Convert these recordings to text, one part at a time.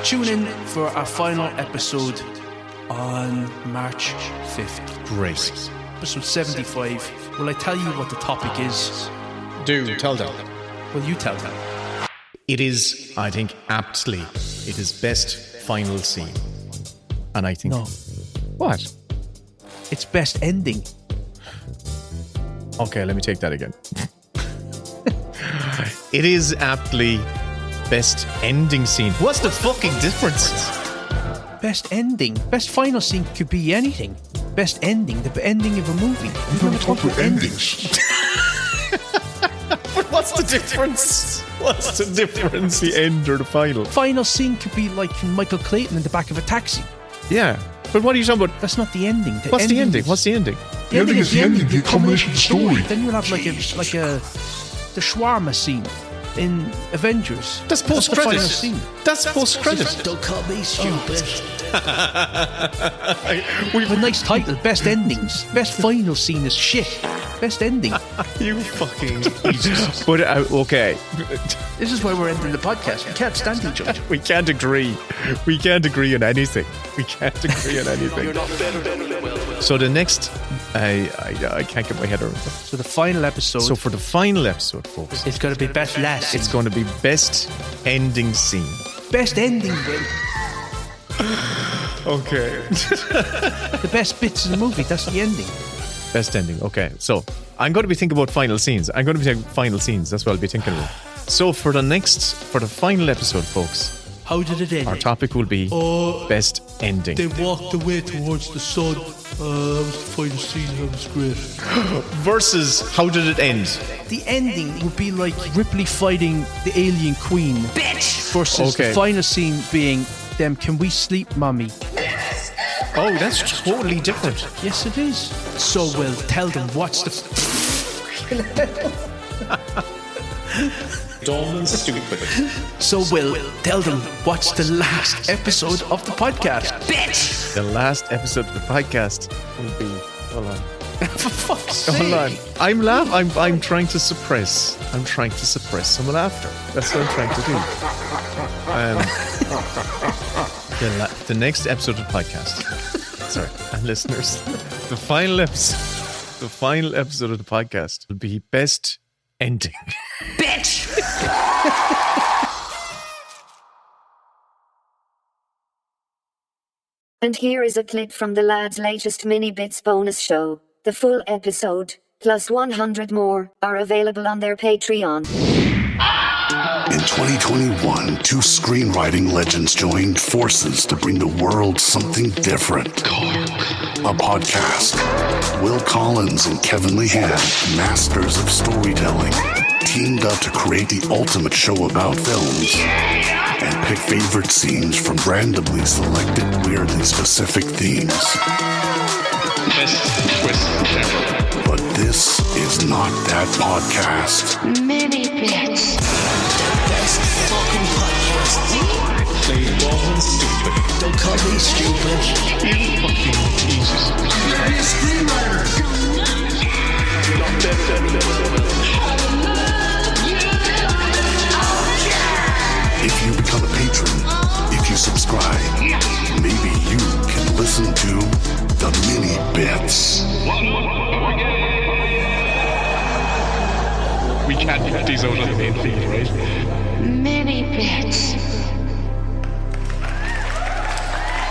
Tune in for our final episode on March 5th. Great. Episode 75. Will I tell you what the topic is? Do tell them. Will you tell them? It is, I think, aptly, it is best final scene. And I think... No. What? It's best ending. Okay, let me take that again. It is aptly best ending scene. What's the fucking difference? Best ending. Best final scene could be anything. Best ending. The ending of a movie. We've never talked about endings. But what's the difference? What's the difference? The end or the final? Final scene could be like Michael Clayton in the back of a taxi. Yeah. But what are you talking about? That's not the ending. What's the ending? What's the ending? The ending is the ending, the culmination of the story. Then you'll have the shawarma scene in Avengers. That's post-credit. That's post-credit. Don't call me stupid. With a nice title, Best Endings. Best final scene is shit. Best ending. You fucking Jesus. But, okay. This is why we're ending the podcast. We can't stand each other. We can't agree. We can't agree on anything. We can't agree on anything. So the next... I can't get my head around it. So the final episode... So for the final episode, folks... It's going to be best last scene. It's going to be best ending scene. Best ending, Will. Okay. The best bits of the movie, that's the ending. Best ending, okay. So, I'm going to be thinking about final scenes. I'm going to be thinking final scenes. That's what I'll be thinking about. So, for the final episode, folks... How did it end? Our topic will be best ending. They walked away towards the sun. That was the final scene. That was great. Versus, how did it end? The ending would be like Ripley fighting the alien queen. Bitch! Versus the final scene being them, can we sleep, mommy? Oh, that's totally different. Yes, it is. So, well, tell them what's the... Dumb and stupid. So, Will, tell them what's the last episode of the podcast. Bitch! The last episode of the podcast will be... Hold on. For fuck's sake. Hold on. I'm trying to suppress. I'm trying to suppress some laughter. That's what I'm trying to do. The next episode of the podcast. Sorry, and listeners. The final episode of the podcast will be best ending. Bitch! And here is a clip from the lads' latest Mini Bits bonus show. The full episode, plus 100 more, are available on their Patreon. In 2021, two screenwriting legends joined forces to bring the world something different. A podcast. Will Collins and Kevin Lehan, masters of storytelling, teamed up to create the ultimate show about films and pick favorite scenes from randomly selected, weirdly specific themes. Best twist ever. But this is not that podcast. Mini Bits. Best fucking podcast. Play ball and stupid. Don't call me stupid. You fucking Jesus. You're a screenwriter. If you become a patron, if you subscribe, maybe you can listen to the Mini Bits. We can't put these out on the main feed, right? Mini Bits.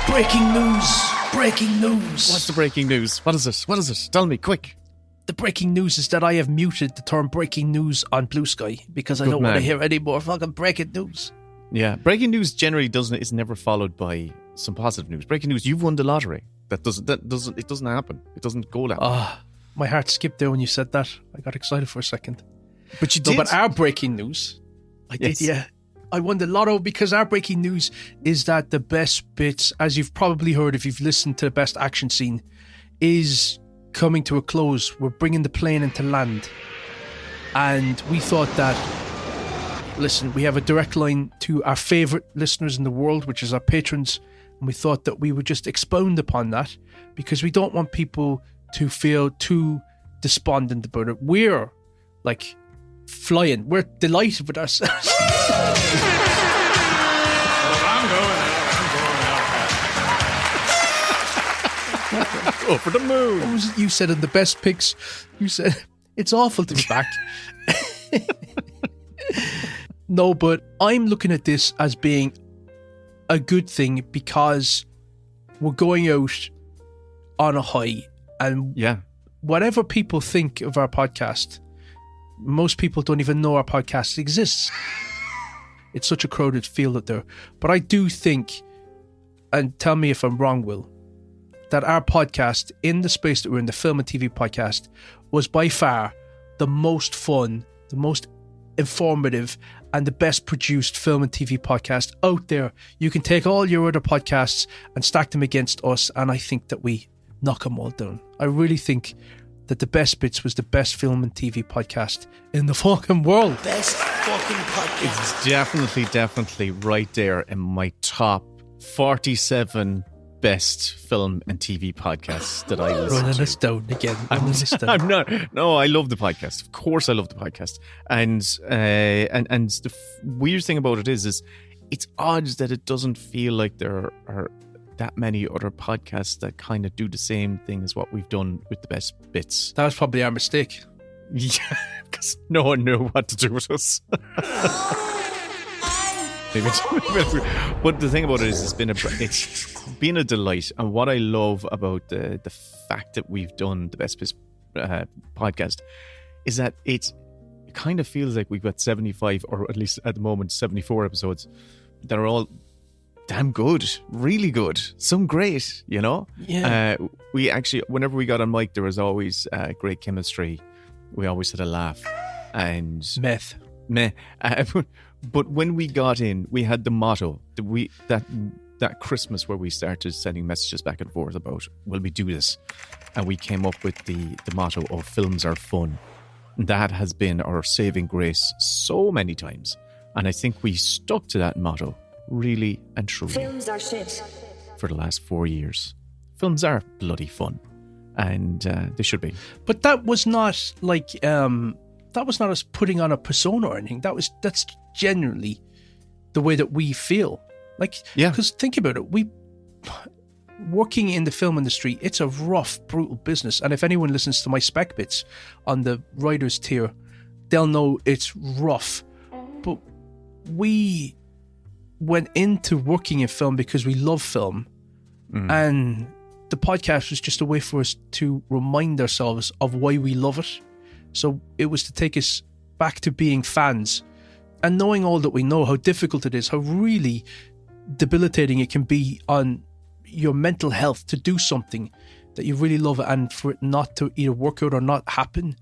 Breaking news! Breaking news! What's the breaking news? What is it? What is it? Tell me, quick. The breaking news is that I have muted the term breaking news on Blue Sky because I don't want to hear any more fucking breaking news. Yeah, breaking news generally is never followed by some positive news. Breaking news, you've won the lottery. It doesn't happen. It doesn't go that way. My heart skipped there when you said that. I got excited for a second. But you No, did. but our breaking news, I Yes. did, yeah. I won the lotto because our breaking news is that the best bits, as you've probably heard if you've listened to the best action scene, is coming to a close. We're bringing the plane into land. And we thought that, listen, we have a direct line to our favourite listeners in the world, which is our patrons. And we thought that we would just expound upon that because we don't want people to feel too despondent about it. We're like flying. We're delighted with ourselves. I'm going. Over the moon. What was it you said in the best picks? You said it's awful to be back. No, but I'm looking at this as being a good thing because we're going out on a high, and Yeah. whatever people think of our podcast, most people don't even know our podcast exists. It's such a crowded field out there. But I do think, and tell me if I'm wrong, Will, that our podcast, in the space that we're in, the film and TV podcast, was by far the most fun, the most informative, and the best produced film and TV podcast out there. You can take all your other podcasts and stack them against us, and I think that we knock them all down. I really think that The Best Bits was the best film and TV podcast in the fucking world. Best fucking podcast. It's definitely right there in my top 47 best film and TV podcasts that I listen Running to. us down again. Running us down. I'm not. No, I love the podcast. Of course, I love the podcast. And the weird thing about it is it's odd that it doesn't feel like there are that many other podcasts that kind of do the same thing as what we've done with the best bits. That was probably our mistake. Yeah, because no one knew what to do with us. But the thing about it is, it's been a delight. And what I love about the fact that we've done the Best Bits podcast is that it kind of feels like we've got 75, or at least at the moment 74 episodes that are all damn good, really good, some great, you know. Yeah. We actually, whenever we got on mic, there was always great chemistry. We always had a laugh and Meth. meh. But when we got in, we had the motto that Christmas where we started sending messages back and forth about, will we do this? And we came up with the motto of films are fun. That has been our saving grace so many times. And I think we stuck to that motto really and truly Films are shit. for the last 4 years. Films are bloody fun. And they should be. But that was not like that was not us putting on a persona or anything. That's genuinely the way that we feel. Like, Yeah. because think about it, working in the film industry, it's a rough, brutal business. And if anyone listens to my spec bits on the writers tier, they'll know it's rough. But we went into working in film because we love film, and the podcast was just a way for us to remind ourselves of why we love it. So it was to take us back to being fans and knowing all that we know, how difficult it is, how really debilitating it can be on your mental health to do something that you really love and for it not to either work out or not happen.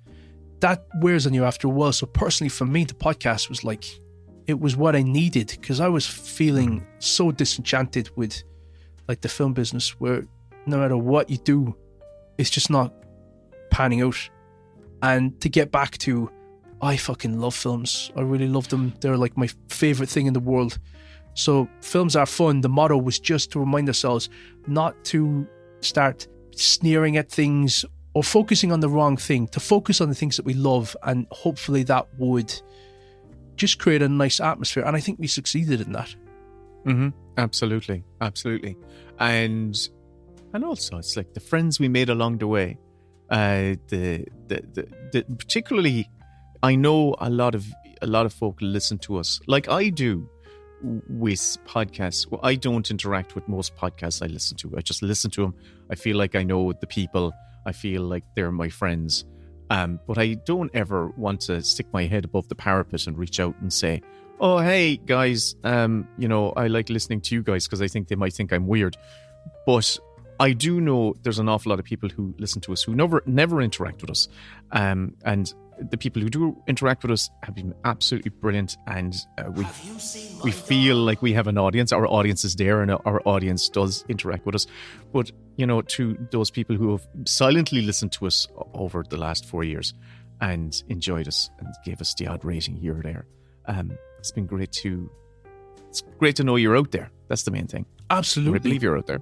That wears on you after a while. So personally for me, the podcast was like, it was what I needed, because I was feeling so disenchanted with like the film business, where no matter what you do, it's just not panning out. And to get back to, I fucking love films. I really love them. They're like my favorite thing in the world. So films are fun. The motto was just to remind ourselves not to start sneering at things or focusing on the wrong thing, to focus on the things that we love, and hopefully that would just create a nice atmosphere. And I think we succeeded in that. Mm-hmm. Absolutely. And also, it's like the friends we made along the way. The particularly, I know a lot of folk listen to us like I do with podcasts. Well, I don't interact with most podcasts I listen to. I just listen to them. I feel like I know the people. I feel like they're my friends. But I don't ever want to stick my head above the parapet and reach out and say, "Oh, hey guys, I like listening to you guys," because I think they might think I'm weird. But I do know there's an awful lot of people who listen to us who never interact with us. And the people who do interact with us have been absolutely brilliant. And we feel like we have an audience. Our audience is there, and our audience does interact with us. But, to those people who have silently listened to us over the last 4 years and enjoyed us and gave us the odd rating here or there, it's been great to know you're out there. That's the main thing. Absolutely. I believe you're out there.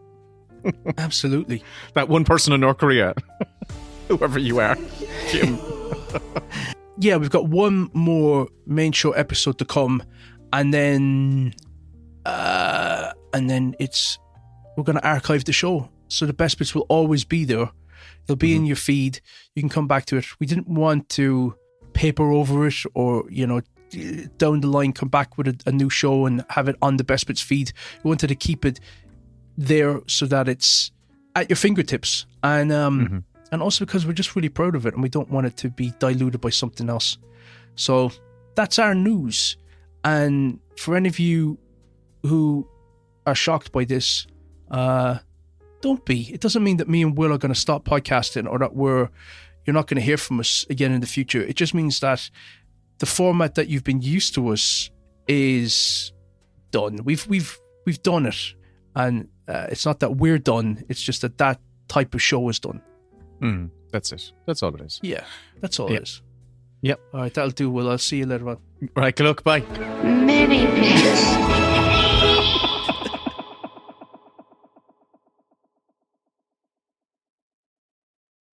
Absolutely. That one person in North Korea, whoever you are, Jim. Yeah, we've got one more main show episode to come, and then we're going to archive the show so the best bits will always be there. It'll be in your feed. You can come back to it. We didn't want to paper over it or, down the line come back with a new show and have it on the Best Bits feed. We wanted to keep it there so that it's at your fingertips. And and also because we're just really proud of it and we don't want it to be diluted by something else. So that's our news. And for any of you who are shocked by this, don't be. It doesn't mean that me and Will are going to stop podcasting or that you're not going to hear from us again in the future. It just means that the format that you've been used to us is done. We've done it, and it's not that we're done. It's just that type of show is done. That's it. That's all it is. Yeah, that's all it is. Yep. All right, that'll do. Will, I'll see you later on. Right, good luck. Bye. Mini Bits.